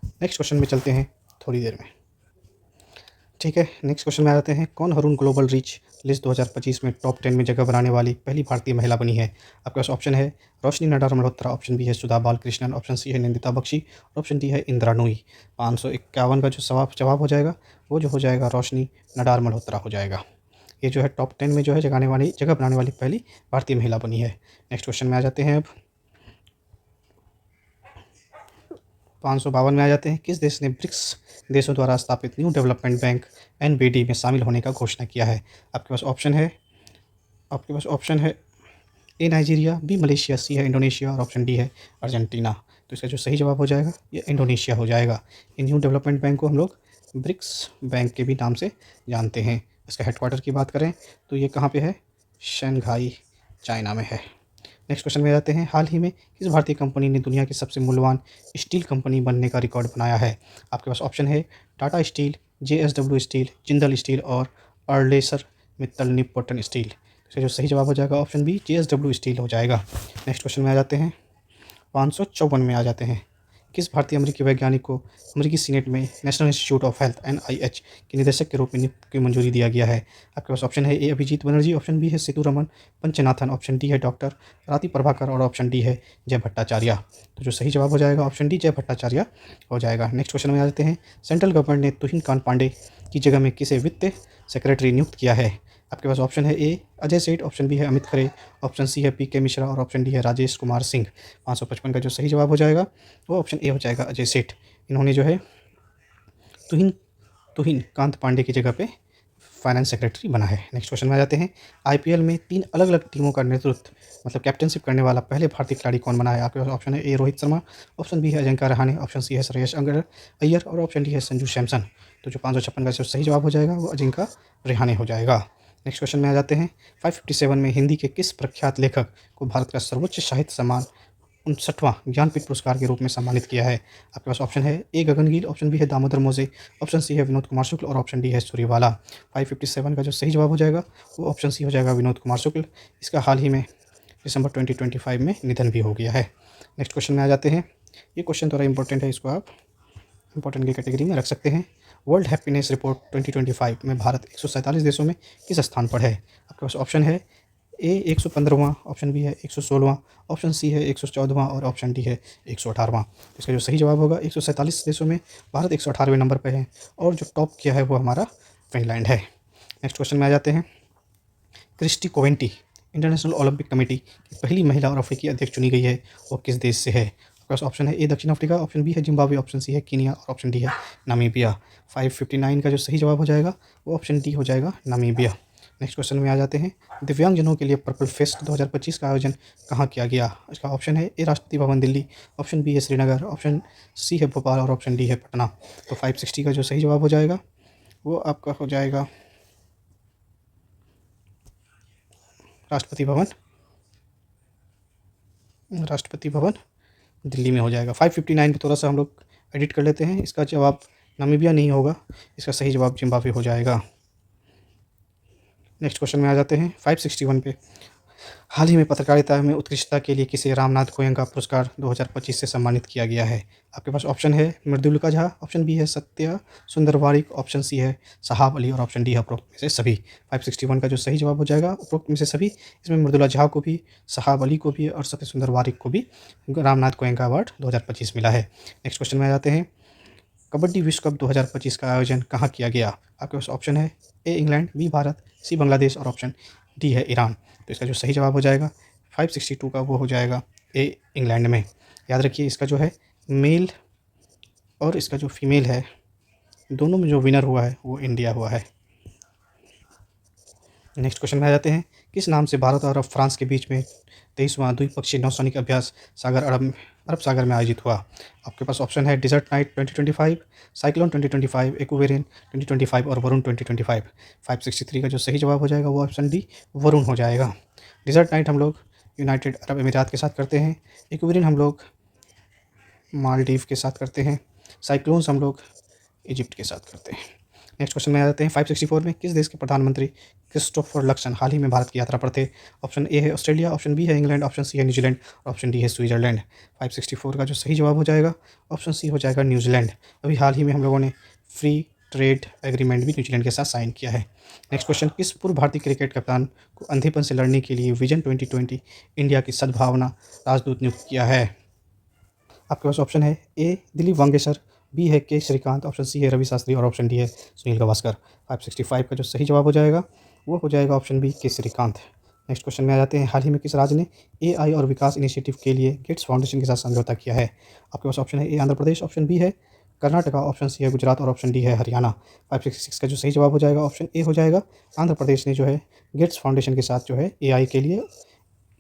नेक्स्ट क्वेश्चन में चलते हैं थोड़ी देर में। ठीक है, नेक्स्ट क्वेश्चन में आ जाते हैं। कौन हरून ग्लोबल रीच लिस्ट 2025 में टॉप 10 में जगह बनाने वाली पहली भारतीय महिला बनी है? आपके पास ऑप्शन है रोशनी नडार मल्होत्रा, ऑप्शन बी है सुधा बालकृष्णन, ऑप्शन सी है निंदिता बख्शी, ऑप्शन डी है इंदिरा नूई। 551 का जो जवाब हो जाएगा वो जो हो जाएगा रोशनी नडार मल्होत्रा हो जाएगा। ये जो है टॉप 10 में जो है जगह बनाने वाली पहली भारतीय महिला बनी है। नेक्स्ट क्वेश्चन में आ जाते हैं। अब 552 में आ जाते हैं, किस देश ने ब्रिक्स देशों द्वारा स्थापित न्यू डेवलपमेंट बैंक एनबीडी में शामिल होने का घोषणा किया है? आपके पास ऑप्शन है ए नाइजीरिया, बी मलेशिया, सी है इंडोनेशिया और ऑप्शन डी है अर्जेंटीना। तो इसका जो सही जवाब हो जाएगा ये इंडोनेशिया हो जाएगा। इन न्यू डेवलपमेंट बैंक को हम लोग ब्रिक्स बैंक के भी नाम से जानते हैं। इसका हेडक्वार्टर की बात करें तो ये कहाँ पे है? शंघाई, चाइना में है। नेक्स्ट क्वेश्चन में जाते हैं, हाल ही में किस भारतीय कंपनी ने दुनिया की सबसे मूल्यवान स्टील कंपनी बनने का रिकॉर्ड बनाया है? आपके पास ऑप्शन है Tata steel, JSW steel, Jindal steel और अर्लेसर मित्तल निप्पॉन स्टील। इसका जो सही जवाब हो जाएगा ऑप्शन बी, जेएसडब्ल्यू स्टील हो जाएगा। नेक्स्ट क्वेश्चन में आ जाते हैं, 554 में आ जाते हैं, किस भारतीय अमेरिकी वैज्ञानिक को अमेरिकी सीनेट में national institute of health NIH के निदेशक के रूप में नियुक्ति की मंजूरी दिया गया है? आपके पास ऑप्शन है ए अभिजीत बनर्जी, ऑप्शन बी है सेतुरमन पंचनाथन, ऑप्शन डी है डॉक्टर राती प्रभाकर और ऑप्शन डी है जय भट्टाचार्य। तो जो सही जवाब हो जाएगा ऑप्शन डी, जय भट्टाचार्य हो जाएगा। नेक्स्ट क्वेश्चन में आ जाते हैं, सेंट्रल गवर्नमेंट ने तुहिन कांत पांडे की जगह में किसे वित्त सेक्रेटरी नियुक्त किया है? आपके पास ऑप्शन है ए अजय सेठ, ऑप्शन बी है अमित खरे, ऑप्शन सी है PK मिश्रा और ऑप्शन डी है राजेश कुमार सिंह। 555 का जो सही जवाब हो जाएगा वो ऑप्शन ए हो जाएगा, अजय सेठ। इन्होंने जो है तुहिन तुहिन कांत पांडे की जगह पे फाइनेंस सेक्रेटरी बना है। नेक्स्ट क्वेश्चन में आ जाते हैं, IPL में 3 अलग अलग टीमों का नेतृत्व मतलब कैप्टनशिप करने वाला पहले भारतीय खिलाड़ी कौन बना है? आपके पास ऑप्शन है ए रोहित शर्मा, ऑप्शन बी है अजिंक्य रहाणे, ऑप्शन सी है श्रेयस अय्यर और ऑप्शन डी है संजू सैमसन। तो जो 556 का जो सही जवाब हो जाएगा वो अजिंक्य रहाणे हो जाएगा। नेक्स्ट क्वेश्चन में आ जाते हैं, 557 में हिंदी के किस प्रख्यात लेखक को भारत का सर्वोच्च साहित्य सम्मान 59वां ज्ञानपीठ पुरस्कार के रूप में सम्मानित किया है? आपके पास ऑप्शन है ए गगनगिल, ऑप्शन बी है दामोदर मोजे, ऑप्शन सी है विनोद कुमार शुक्ल और ऑप्शन डी है सूर्यवाला। 557 का जो सही जवाब हो जाएगा वो ऑप्शन सी हो जाएगा, विनोद कुमार शुक्ल। इसका हाल ही में दिसंबर 2025 में निधन भी हो गया है। नेक्स्ट क्वेश्चन में आ जाते हैं, ये क्वेश्चन थोड़ा इंपॉर्टेंट है, इसको आप इंपॉर्टेंट की कैटेगरी में रख सकते हैं। वर्ल्ड हैप्पीनेस रिपोर्ट 2025 में भारत 147 देशों में किस स्थान पर है? आपके पास ऑप्शन है ए 115वां, ऑप्शन बी है 116वां, ऑप्शन सी है 114वां और ऑप्शन डी है 118वां। इसका जो सही जवाब होगा 147 देशों में भारत 118वें नंबर पर है और जो टॉप किया है वो हमारा फिनलैंड है। नेक्स्ट क्वेश्चन में आ जाते हैं, क्रिस्टी कोवेंटी इंटरनेशनल ओलंपिक कमेटी की पहली महिला और अफ्रीकी अध्यक्ष चुनी गई है, वो किस देश से है? आपके पास ऑप्शन है ए दक्षिण अफ्रीका, ऑप्शन बी है जिम्बाब्वे, ऑप्शन सी है कीनिया और ऑप्शन डी है नामीबिया। 559 का जो सही जवाब हो जाएगा वो ऑप्शन डी हो जाएगा, नामीबिया। नेक्स्ट क्वेश्चन में आ जाते हैं, दिव्यांगजनों के लिए पर्पल फेस्ट 2025 का आयोजन कहाँ किया गया? इसका ऑप्शन है ए राष्ट्रपति भवन दिल्ली, ऑप्शन बी है श्रीनगर, ऑप्शन सी है भोपाल और ऑप्शन डी है पटना। तो 560 का जो सही जवाब हो जाएगा वो आपका हो जाएगा राष्ट्रपति भवन दिल्ली में हो जाएगा। 559 पे थोड़ा सा हम लोग एडिट कर लेते हैं, इसका जवाब नामीबिया नहीं होगा, इसका सही जवाब जिम्बाब्वे हो जाएगा। नेक्स्ट क्वेश्चन में आ जाते हैं, 561 पे, हाल ही में पत्रकारिता में उत्कृष्टता के लिए किसे रामनाथ गोयनका पुरस्कार 2025 से सम्मानित किया गया है? आपके पास ऑप्शन है मृदुलिका झा, ऑप्शन बी है सत्या सुंदर वारिक, ऑप्शन सी है साहब अली और ऑप्शन डी है उपरोक्त में से सभी। 561 का जो सही जवाब हो जाएगा उपरोक्त में से सभी। इसमें मृदुला झा को भी, साहब अली को भी और सत्य सुंदर वारिक को भी रामनाथ गोयनका अवार्ड 2025 मिला है। नेक्स्ट क्वेश्चन में आ जाते हैं, कबड्डी विश्व कप 2025 का आयोजन कहाँ किया गया? आपके पास ऑप्शन है ए इंग्लैंड, बी भारत, सी बांग्लादेश और ऑप्शन डी है ईरान। तो इसका जो सही जवाब हो जाएगा 562 का वो हो जाएगा ए इंग्लैंड में। याद रखिए इसका जो है मेल और इसका जो फीमेल है दोनों में जो विनर हुआ है वो इंडिया हुआ है। नेक्स्ट क्वेश्चन में आ जाते हैं, किस नाम से भारत और फ्रांस के बीच में 23वां द्विपक्षीय नौसैनिक अभ्यास अरब सागर में आयोजित हुआ? आपके पास ऑप्शन है डिजर्ट नाइट 2025, साइक्लोन 2025, एक्वेरियन 2025 और वरुण 2025। 563 का जो सही जवाब हो जाएगा वो ऑप्शन डी, वरुण हो जाएगा। डिजर्ट नाइट हम लोग यूनाइटेड अरब अमीरात के साथ करते हैं, एक्वेरियन हम लोग मालदीव के साथ करते हैं, साइक्लोन्स हम लोग इजिप्ट के साथ करते हैं। नेक्स्ट क्वेश्चन में आ जाते हैं, 564 में किस देश के प्रधानमंत्री क्रिस्टोफर लक्सन हाल ही में भारत की यात्रा पर थे? ऑप्शन ए है ऑस्ट्रेलिया, ऑप्शन बी है इंग्लैंड, ऑप्शन सी है न्यूजीलैंड और ऑप्शन डी है स्विट्जरलैंड। 564 का जो सही जवाब हो जाएगा ऑप्शन सी हो जाएगा, न्यूजीलैंड। अभी हाल ही में हम लोगों ने फ्री ट्रेड एग्रीमेंट भी न्यूजीलैंड के साथ साइन किया है। नेक्स्ट क्वेश्चन, किस पूर्व भारतीय क्रिकेट कप्तान को अंधेपन से लड़ने के लिए विजन 2020 इंडिया की सद्भावना राजदूत नियुक्त किया है? आपके पास ऑप्शन है ए दिलीप वांगेसर, बी है के श्रीकांत, ऑप्शन सी है रवि शास्त्री और ऑप्शन डी है सुनील गावस्कर। 565 का जो सही जवाब हो जाएगा वो हो जाएगा ऑप्शन बी, के श्रीकांत। नेक्स्ट क्वेश्चन में आ जाते हैं, हाल ही में किस राज्य ने एआई और विकास इनिशिएटिव के लिए गेट्स फाउंडेशन के साथ समझौता किया है? आपके पास ऑप्शन है ए आंध्र प्रदेश, ऑप्शन बी है कर्नाटका, ऑप्शन सी है गुजरात और ऑप्शन डी है हरियाणा। 566 का जो सही जवाब हो जाएगा ऑप्शन ए हो जाएगा। आंध्र प्रदेश ने जो है गेट्स फाउंडेशन के साथ जो है एआई के लिए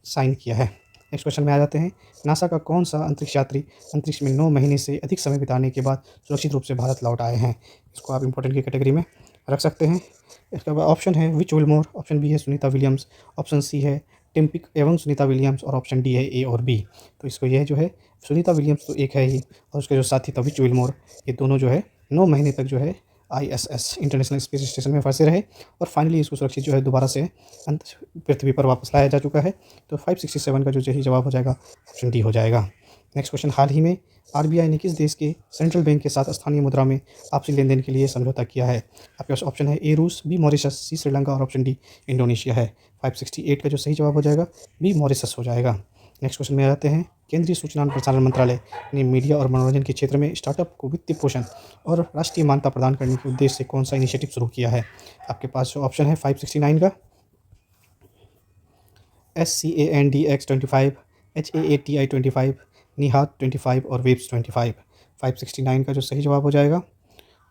साइन किया है। नेक्स्ट क्वेश्चन में आ जाते हैं, नासा का कौन सा अंतरिक्ष यात्री अंतरिक्ष में 9 महीने से अधिक समय बिताने के बाद सुरक्षित रूप से भारत लौट आए हैं? इसको आप इंपॉर्टेंट की कैटेगरी में रख सकते हैं। इसके बाद ऑप्शन है विच विलमोर, ऑप्शन बी है सुनीता विलियम्स, ऑप्शन सी है टिम्पिक एवं सुनीता विलियम्स और ऑप्शन डी है ए और बी। तो इसको यह जो है सुनीता विलियम्स तो एक है ही और उसके जो साथी था विच विलमोर, ये दोनों जो है 9 महीने तक जो है ISS इंटरनेशनल स्पेस स्टेशन में फंसे रहे और फाइनली इसको सुरक्षित जो है दोबारा से पृथ्वी पर वापस लाया जा चुका है। तो 567 का जो सही जवाब हो जाएगा ऑप्शन डी हो जाएगा। नेक्स्ट क्वेश्चन, हाल ही में RBI ने किस देश के सेंट्रल बैंक के साथ स्थानीय मुद्रा में आपसी लेन देन के लिए समझौता किया है? आपके पास ऑप्शन है ए रूस, बी मॉरिशस, सी श्रीलंका और ऑप्शन डी इंडोनेशिया है। 568 का जो सही जवाब हो जाएगा बी मॉरिशस हो जाएगा। नेक्स्ट क्वेश्चन में आ जाते हैं, केंद्रीय सूचना और प्रसारण मंत्रालय ने मीडिया और मनोरंजन के क्षेत्र में स्टार्टअप को वित्तीय पोषण और राष्ट्रीय मान्यता प्रदान करने के उद्देश्य से कौन सा इनिशिएटिव शुरू किया है? आपके पास जो ऑप्शन है 569 का SCANDX25, HAATI25, निहात 25 और वेब्स 25। 569 का जो सही जवाब हो जाएगा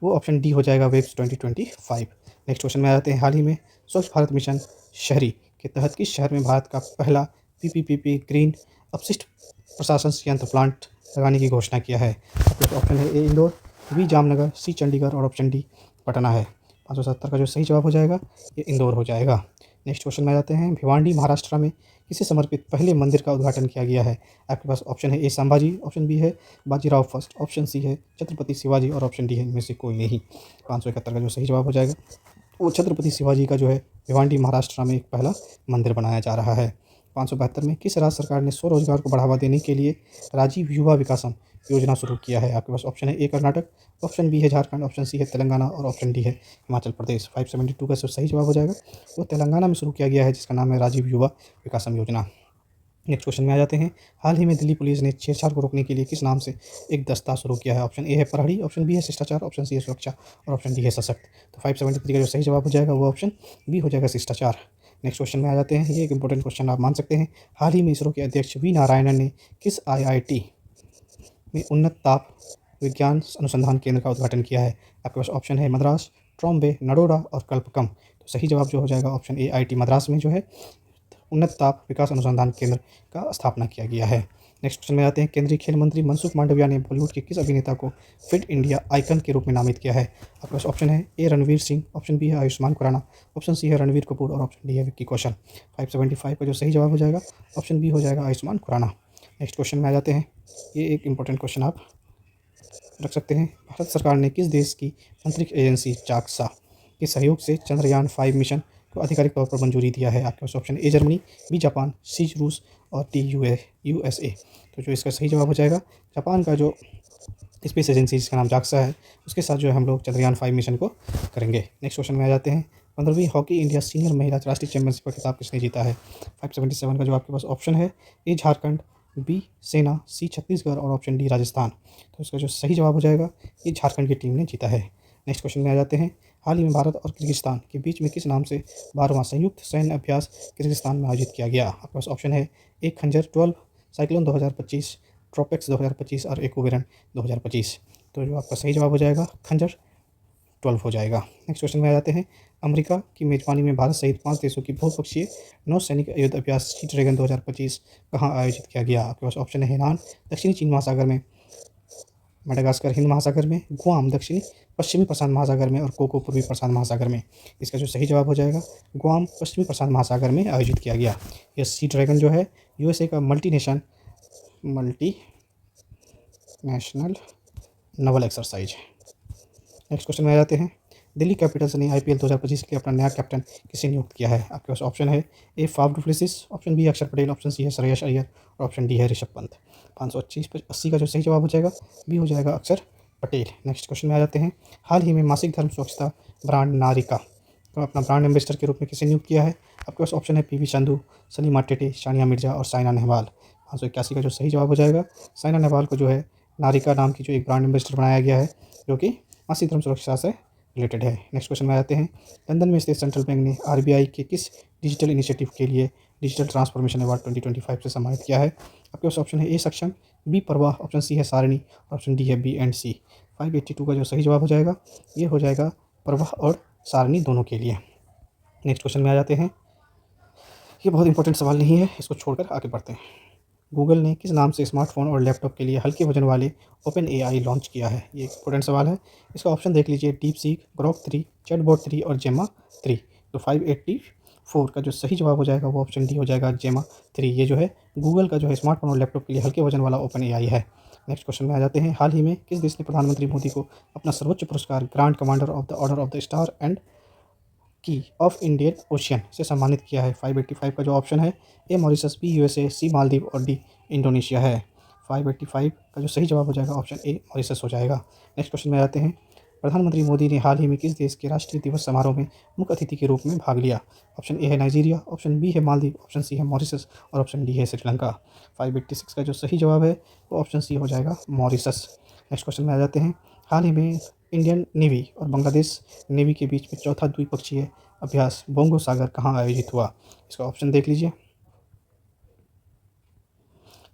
वो ऑप्शन डी हो जाएगा, वेब्स 2025। नेक्स्ट क्वेश्चन में आ जाते हैं, हाल ही में स्वच्छ भारत मिशन शहरी के तहत किस शहर में भारत का पहला PPP ग्रीन अपशिष्ट प्रशासन संयंत्र प्लांट लगाने की घोषणा किया है? आपके ऑप्शन है ए इंदौर, बी जामनगर, सी चंडीगढ़ और ऑप्शन डी पटना है। 570 का जो सही जवाब हो जाएगा ये इंदौर हो जाएगा। नेक्स्ट क्वेश्चन में आ जाते हैं, भिवांडी महाराष्ट्र में किसे समर्पित पहले मंदिर का उद्घाटन किया गया है? आपके पास ऑप्शन है ए संभाजी, ऑप्शन बी है बाजीराव फर्स्ट, ऑप्शन सी है छत्रपति शिवाजी और ऑप्शन डी है इनमें से कोई नहीं। 571 का जो सही जवाब हो जाएगा वो छत्रपति शिवाजी का जो है भिवांडी महाराष्ट्र में एक पहला मंदिर बनाया जा रहा है। 572 में किस राज्य सरकार ने स्वरोजगार को बढ़ावा देने के लिए राजीव युवा विकासम योजना शुरू किया है? आपके पास ऑप्शन है ए कर्नाटक, ऑप्शन बी है झारखंड, ऑप्शन सी है तेलंगाना और ऑप्शन डी है हिमाचल प्रदेश। 572 का जो सही जवाब हो जाएगा वो तेलंगाना में शुरू किया गया है जिसका नाम है राजीव युवा विकासम योजना। नेक्स्ट क्वेश्चन में आ जाते हैं, हाल ही में दिल्ली पुलिस ने छेड़छाड़ को रोकने के लिए किस नाम से एक दस्ता शुरू किया है? ऑप्शन ए है प्रहरी, ऑप्शन बी है शिष्टाचार, ऑप्शन सी है सुरक्षा और ऑप्शन डी है सशक्त। तो 573 का जो सही जवाब हो जाएगा वो ऑप्शन बी हो जाएगा, शिष्टाचार। नेक्स्ट क्वेश्चन में आ जाते हैं, ये एक इंपॉर्टेंट क्वेश्चन आप मान सकते हैं, हाल ही में इसरो के अध्यक्ष वी नारायणन ने किस IIT में उन्नत ताप विज्ञान अनुसंधान केंद्र का उद्घाटन किया है? आपके पास ऑप्शन है मद्रास, ट्रॉम्बे, नडोडा और कल्पकम। तो सही जवाब जो हो जाएगा ऑप्शन ए IIT मद्रास में जो है उन्नत ताप विकास अनुसंधान केंद्र का स्थापना किया गया है। नेक्स्ट क्वेश्चन में आते हैं, केंद्रीय खेल मंत्री मनसुख मांडविया ने बॉलीवुड के किस अभिनेता को फिट इंडिया आइकन के रूप में नामित किया है? आपके पास ऑप्शन है ए रणवीर सिंह, ऑप्शन बी है आयुष्मान खुराना, ऑप्शन सी है रणवीर कपूर और ऑप्शन डी है विक्की कौशल। 575 का जो सही जवाब हो जाएगा ऑप्शन बी हो जाएगा, आयुष्मान खुराना। नेक्स्ट क्वेश्चन में आ जाते हैं, ये एक इंपॉर्टेंट क्वेश्चन आप रख सकते हैं, भारत सरकार ने किस देश की अंतरिक्ष एजेंसी जाक्सा के सहयोग से चंद्रयान 5 मिशन को आधिकारिक तौर पर मंजूरी दिया है? आपके पास option A Germany, B Japan, C रूस और डी USA। तो जो इसका सही जवाब हो जाएगा जापान का जो स्पेस एजेंसी जिसका नाम जाक्सा है उसके साथ जो है हम लोग चंद्रयान 5 मिशन को करेंगे। नेक्स्ट क्वेश्चन में आ जाते हैं, 15वीं हॉकी इंडिया सीनियर महिला राष्ट्रीय चैंपियनशिप का खिताब किसने जीता है? 577 का जो आपके पास ऑप्शन है ए झारखंड, बी सेना, सी छत्तीसगढ़ और ऑप्शन डी राजस्थान। तो इसका जो सही जवाब हो जाएगा ये झारखंड की टीम ने जीता है। नेक्स्ट क्वेश्चन में आ जाते हैं, हाल ही में भारत और किर्गिस्तान के बीच में किस नाम से 12वां संयुक्त सैन्य अभ्यास किर्गिस्तान में आयोजित किया गया? आपके पास ऑप्शन है ए खंजर 12, साइक्लोन 2025, ट्रोपेक्स 2025 और एक्वेरन 2025। तो जो आपका सही जवाब हो जाएगा खंजर 12 हो जाएगा। नेक्स्ट क्वेश्चन में आ जाते हैं, अमेरिका की मेजबानी में भारत सहित 5 देशों की बहुपक्षीय नौसैनिक युद्ध अभ्यास सी ड्रैगन 2025 कहाँ आयोजित किया गया? आपके पास ऑप्शन है ईरान, दक्षिणी चीन महासागर में, मेडागास्कर हिंद महासागर में, गुआम दक्षिणी पश्चिमी प्रशांत महासागर में और कोको पूर्वी प्रशांत महासागर में। इसका जो सही जवाब हो जाएगा गुआम पश्चिमी प्रशांत महासागर में आयोजित किया गया। यह सी ड्रैगन जो है USA का मल्टी नेशनल नवल एक्सरसाइज है। नेक्स्ट क्वेश्चन में आ जाते हैं, दिल्ली कैपिटल्स ने IPL 2025 के लिए अपना नया कैप्टन किसे नियुक्त किया है? आपके पास ऑप्शन है A Faf du Plessis, option B Akshar Patel, option C है श्रेयस अय्यर और ऑप्शन डी है ऋषभ पंत। 580 का जो सही जवाब हो जाएगा बी हो जाएगा अक्षर पटेल। नेक्स्ट क्वेश्चन में आ जाते हैं, हाल ही में मासिक धर्म स्वच्छता ब्रांड नारिका को अपना ब्रांड एम्बेसडर के रूप में किसे नियुक्त किया है? आपके पास ऑप्शन है PV संधू, सलीमा टेटे, सानिया मिर्जा और साइना नेहवाल। 581 का जो सही जवाब हो जाएगा साइना नेहवाल को जो है नारिका नाम की जो एक ब्रांड एम्बेसडर बनाया गया है जो कि मासिक धर्म सुरक्षा से रिलेटेड है। नेक्स्ट क्वेश्चन में आ जाते हैं, लंदन में स्थित सेंट्रल बैंक ने आरबीआई के किस डिजिटल इनिशिएटिव के लिए डिजिटल ट्रांसफॉर्मेशन अवार्ड 2025 से सम्मानित किया है? आपके पास ऑप्शन है ए सक्षम, बी प्रवाह, ऑप्शन सी है सारणी, ऑप्शन डी है बी एंड सी। 582 का जो सही जवाब हो जाएगा ये हो जाएगा प्रवाह और सारणी दोनों के लिए। नेक्स्ट क्वेश्चन में आ जाते हैं, ये बहुत इंपॉर्टेंट सवाल नहीं है, इसको छोड़कर आगे बढ़ते हैं। गूगल ने किस नाम से स्मार्टफोन और लैपटॉप के लिए हल्के वजन वाले ओपन एआई लॉन्च किया है? ये इंपॉर्टेंट सवाल है। इसका ऑप्शन देख लीजिए, डीप सीक, ग्रोक 3, चैटबॉट 3 और जेमा 3। तो 584 का जो सही जवाब हो जाएगा वो ऑप्शन डी हो जाएगा, जेमा 3। ये जो है गूगल का जो है स्मार्टफोन और लैपटॉप के लिए हल्के वजन वाला ओपन एआई है। नेक्स्ट क्वेश्चन में आ जाते हैं, हाल ही में किस देश ने प्रधानमंत्री मोदी को अपना सर्वोच्च पुरस्कार grand commander of the order of the star and की ऑफ इंडियन ओशियन से सम्मानित किया है? 585 का जो ऑप्शन है ए मॉरिशस, बी यूएसए, सी मालदीव और डी इंडोनेशिया है। 585 का जो सही जवाब हो जाएगा ऑप्शन ए मॉरिशस हो जाएगा। नेक्स्ट क्वेश्चन में आते हैं, प्रधानमंत्री मोदी ने हाल ही में किस देश के राष्ट्रीय दिवस समारोह में मुख्य अतिथि के रूप में भाग लिया? ऑप्शन ए है नाइजीरिया, ऑप्शन बी है मालदीव, ऑप्शन सी है मॉरिशस और ऑप्शन डी है श्रीलंका। 586 का जो सही जवाब है वो ऑप्शन सी हो जाएगा, मॉरिशस। नेक्स्ट क्वेश्चन में आ जाते हैं, हाल ही में इंडियन नेवी और बांग्लादेश नेवी के बीच में चौथा द्विपक्षीय अभ्यास बोंगो सागर कहाँ आयोजित हुआ? इसका ऑप्शन देख लीजिए,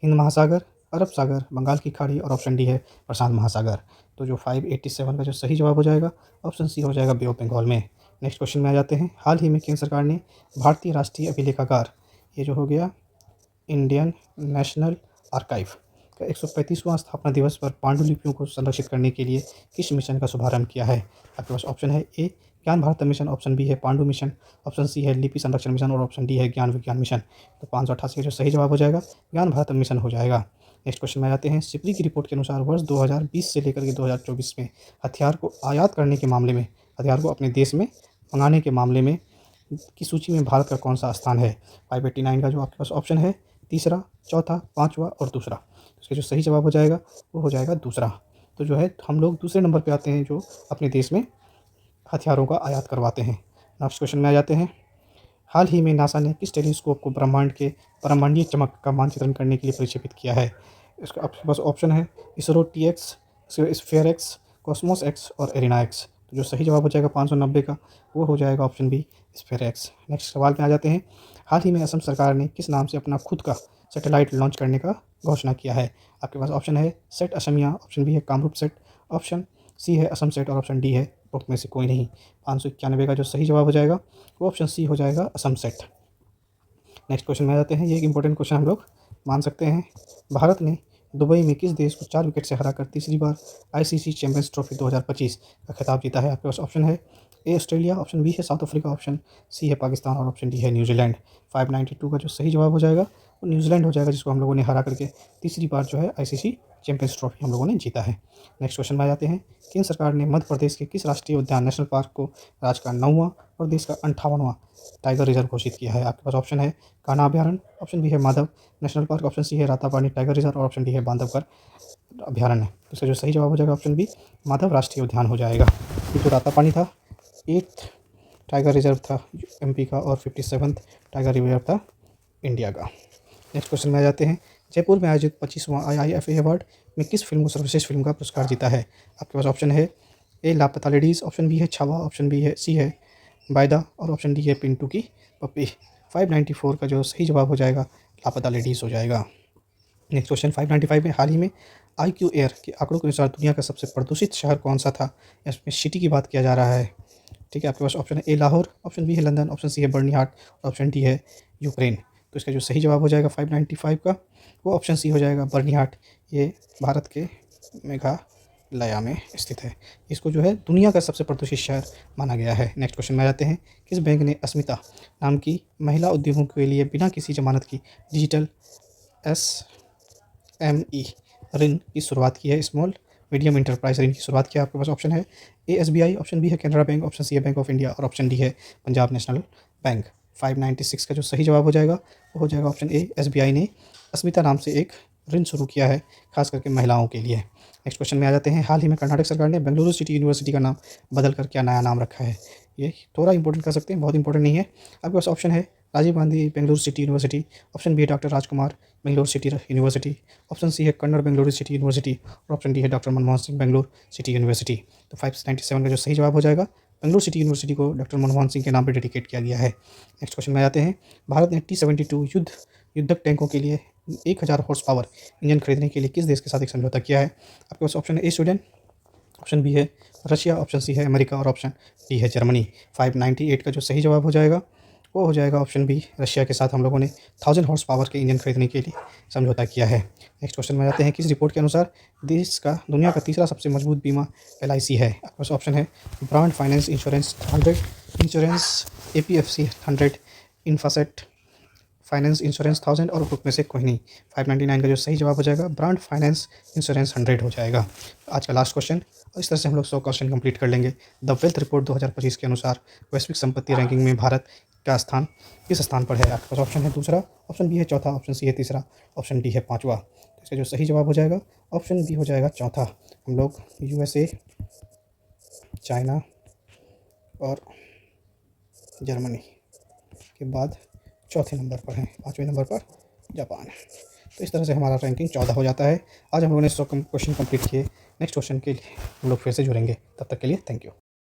हिंद महासागर, अरब सागर, बंगाल की खाड़ी और ऑप्शन डी है प्रशांत महासागर। तो जो 587 का जो सही जवाब हो जाएगा ऑप्शन सी हो जाएगा, बे ऑफ बंगाल में। नेक्स्ट क्वेश्चन में आ जाते हैं, हाल ही में केंद्र सरकार ने भारतीय राष्ट्रीय अभिलेखागार, ये जो हो गया इंडियन नेशनल आर्काइव का 135वां स्थापना दिवस पर पांडुलिपियों को संरक्षित करने के लिए किस मिशन का शुभारंभ किया है? आपके पास ऑप्शन है ए ज्ञान भारत मिशन, ऑप्शन बी है पांडु मिशन, ऑप्शन सी है लिपि संरक्षण मिशन और ऑप्शन डी है ज्ञान विज्ञान मिशन। तो 588 का जो सही जवाब हो जाएगा ज्ञान भारत मिशन हो जाएगा। नेक्स्ट क्वेश्चन में आते हैं, सिपरी की रिपोर्ट के अनुसार वर्ष 2020 से लेकर के 2024 में हथियार को आयात करने के मामले में, हथियार को अपने देश में मंगाने के मामले में की सूची में भारत का कौन सा स्थान है? 589 का जो आपके पास ऑप्शन है तीसरा, चौथा, पाँचवा और दूसरा। इसका जो सही जवाब हो जाएगा वो हो जाएगा दूसरा। तो जो है हम लोग दूसरे नंबर पे आते हैं जो अपने देश में हथियारों का आयात करवाते हैं। नेक्स्ट क्वेश्चन में आ जाते हैं, हाल ही में नासा ने किस टेलीस्कोप को ब्रह्मांड के ब्रह्मांडीय चमक का मानचित्रण करने के लिए प्रक्षेपित किया है? इसका आपके पास ऑप्शन है ISRO TX, sphere x, Cosmos x और एरिना एक्स। तो जो सही जवाब हो जाएगा 590 का वो हो जाएगा option B, sphere X. Next सवाल में आ जाते हैं, हाल ही में असम सरकार ने किस नाम से अपना खुद का सैटेलाइट लॉन्च करने का घोषणा किया है? आपके पास ऑप्शन है सेट असमिया, ऑप्शन बी है कामरूप सेट, ऑप्शन सी है असम सेट और ऑप्शन डी है बुक में से कोई नहीं। 591 का जो सही जवाब हो जाएगा वो ऑप्शन सी हो जाएगा, असम सेट। नेक्स्ट क्वेश्चन में आ जाते हैं, ये एक इंपॉर्टेंट क्वेश्चन हम लोग मान सकते हैं, भारत ने दुबई में किस देश को 4 विकेट से हराकर तीसरी बार ICC चैंपियंस ट्रॉफी 2025 का खिताब जीता है? आपके पास ऑप्शन है ए ऑस्ट्रेलिया, ऑप्शन बी है साउथ अफ्रीका, ऑप्शन सी है पाकिस्तान और ऑप्शन डी है न्यूजीलैंड। 592 का जो सही जवाब हो जाएगा वो न्यूजीलैंड हो जाएगा, जिसको हम लोगों ने हरा करके तीसरी बार जो है ICC चैंपियंस ट्रॉफी हम लोगों ने जीता है। नेक्स्ट क्वेश्चन में आ जाते हैं, केंद्र सरकार ने मध्य प्रदेश के किस राष्ट्रीय उद्यान नेशनल पार्क को राज्य का 9वां और देश का 58वां टाइगर रिजर्व घोषित किया है? आपके पास ऑप्शन है कान्हा अभ्यारण्य, ऑप्शन बी है Madhav national park, option C है रातापानी टाइगर रिजर्व और ऑप्शन डी है बांधवगढ़ अभ्यारण्य। तो इसका जो सही जवाब हो जाएगा ऑप्शन बी, माधव राष्ट्रीय उद्यान हो जाएगा। ये जो रातापानी था 8th टाइगर रिजर्व था MP का और 57th टाइगर रिजर्व था इंडिया का। नेक्स्ट क्वेश्चन में आ जाते हैं, जयपुर में आयोजित 25वां IIFA अवार्ड में किस फिल्म को सर्वश्रेष्ठ फिल्म का पुरस्कार जीता है? आपके पास ऑप्शन है ए लापता लेडीज़, ऑप्शन बी है छावा, ऑप्शन बी है सी है वायदा और ऑप्शन डी है पिंटू की पप्पी। 594 का जो सही जवाब हो जाएगा लापता लेडीज़ हो जाएगा। नेक्स्ट क्वेश्चन 595 में हाल ही में IQ एयर के आंकड़ों के अनुसार दुनिया का सबसे प्रदूषित शहर कौन सा था? इसमें सिटी की बात किया जा रहा है। ठीक है, आपके पास ऑप्शन है ए लाहौर, ऑप्शन बी है लंदन, ऑप्शन सी है बर्निहाट और ऑप्शन डी है यूक्रेन। तो इसका जो सही जवाब हो जाएगा 595 का वो ऑप्शन सी हो जाएगा, बर्निहाट। ये भारत के मेघालय में स्थित है। इसको जो है दुनिया का सबसे प्रदूषित शहर माना गया है। नेक्स्ट क्वेश्चन में आ जाते हैं, किस बैंक ने अस्मिता नाम की महिला उद्योगों के लिए बिना किसी जमानत की डिजिटल SME ऋण की शुरुआत की है? स्मॉल मीडियम इंटरप्राइज ऋण की शुरुआत की है। आपके पास ऑप्शन है ए SBI, ऑप्शन बी है कैनरा बैंक, ऑप्शन सी है बैंक ऑफ इंडिया और ऑप्शन डी है पंजाब नेशनल बैंक। 596 का जो सही जवाब हो जाएगा वो हो जाएगा ऑप्शन ए, SBI ने अस्मिता नाम से एक ऋण शुरू किया है खास करके महिलाओं के लिए। नेक्स्ट क्वेश्चन में आ जाते हैं, हाल ही में कर्नाटक सरकार ने बेंगलुरु सिटी यूनिवर्सिटी का नाम बदल कर क्या नया नाम रखा है? ये थोड़ा इंपॉर्टेंट कर सकते हैं, बहुत इंपॉर्टेंट नहीं है। आपके पास ऑप्शन है Rajiv Gandhi Bengaluru city university, option B है doctor Rajkumar Bengaluru city university, option C है कन्नड़ बेंगलुरु सिटी यूनिवर्सिटी और ऑप्शन डी है doctor Manmohan Singh Bengaluru city university. तो 597 का जो सही जवाब हो जाएगा, बेंगलुरु सिटी यूनिवर्सिटी को डॉक्टर मनमोहन सिंह के नाम पर डेडिकेट किया गया है। नेक्स्ट क्वेश्चन में आते हैं। भारत ने T-72 युद्धक टैंकों के लिए 1000 हॉर्स पावर इंजन खरीदने के लिए किस देश के साथ एक समझौता किया है? आपके पास ऑप्शन है ए स्वीडन, ऑप्शन बी है रशिया, ऑप्शन सी है अमेरिका और ऑप्शन डी है जर्मनी। 598 का जो सही जवाब हो जाएगा वो हो जाएगा ऑप्शन बी, रशिया के साथ हम लोगों ने 1000 हॉर्स पावर के इंजन खरीदने के लिए समझौता किया है। नेक्स्ट क्वेश्चन में जाते हैं। किस रिपोर्ट के अनुसार दुनिया का तीसरा सबसे मजबूत बीमा LIC है? आपके पास ऑप्शन है brand finance insurance 100, insurance APFC 100, इन्फासेट फाइनेंस इंश्योरेंस 1000 और ग्रुप में से कोई नहीं। 599 का जो सही जवाब हो जाएगा ब्रांड फाइनेंस इंश्योरेंस 100 हो जाएगा। आज का लास्ट क्वेश्चन, और इस तरह से हम लोग 100 क्वेश्चन कंप्लीट कर लेंगे। द वेल्थ रिपोर्ट 2025 के अनुसार वैश्विक संपत्ति रैंकिंग में भारत का स्थान किस स्थान पर है? आपके पास ऑप्शन है दूसरा, ऑप्शन बी है चौथा, ऑप्शन सी है तीसरा, ऑप्शन डी है पाँचवा। तो इसका जो सही जवाब हो जाएगा ऑप्शन बी हो जाएगा चौथा। हम लोग USA, चाइना और जर्मनी के बाद चौथे नंबर पर हैं, पाँचवें नंबर पर जापान है। तो इस तरह से हमारा रैंकिंग 14 हो जाता है। आज हम लोगों ने 100 क्वेश्चन कंप्लीट किए। नेक्स्ट क्वेश्चन के लिए हम लोग फिर से जुड़ेंगे। तब तक के लिए थैंक यू।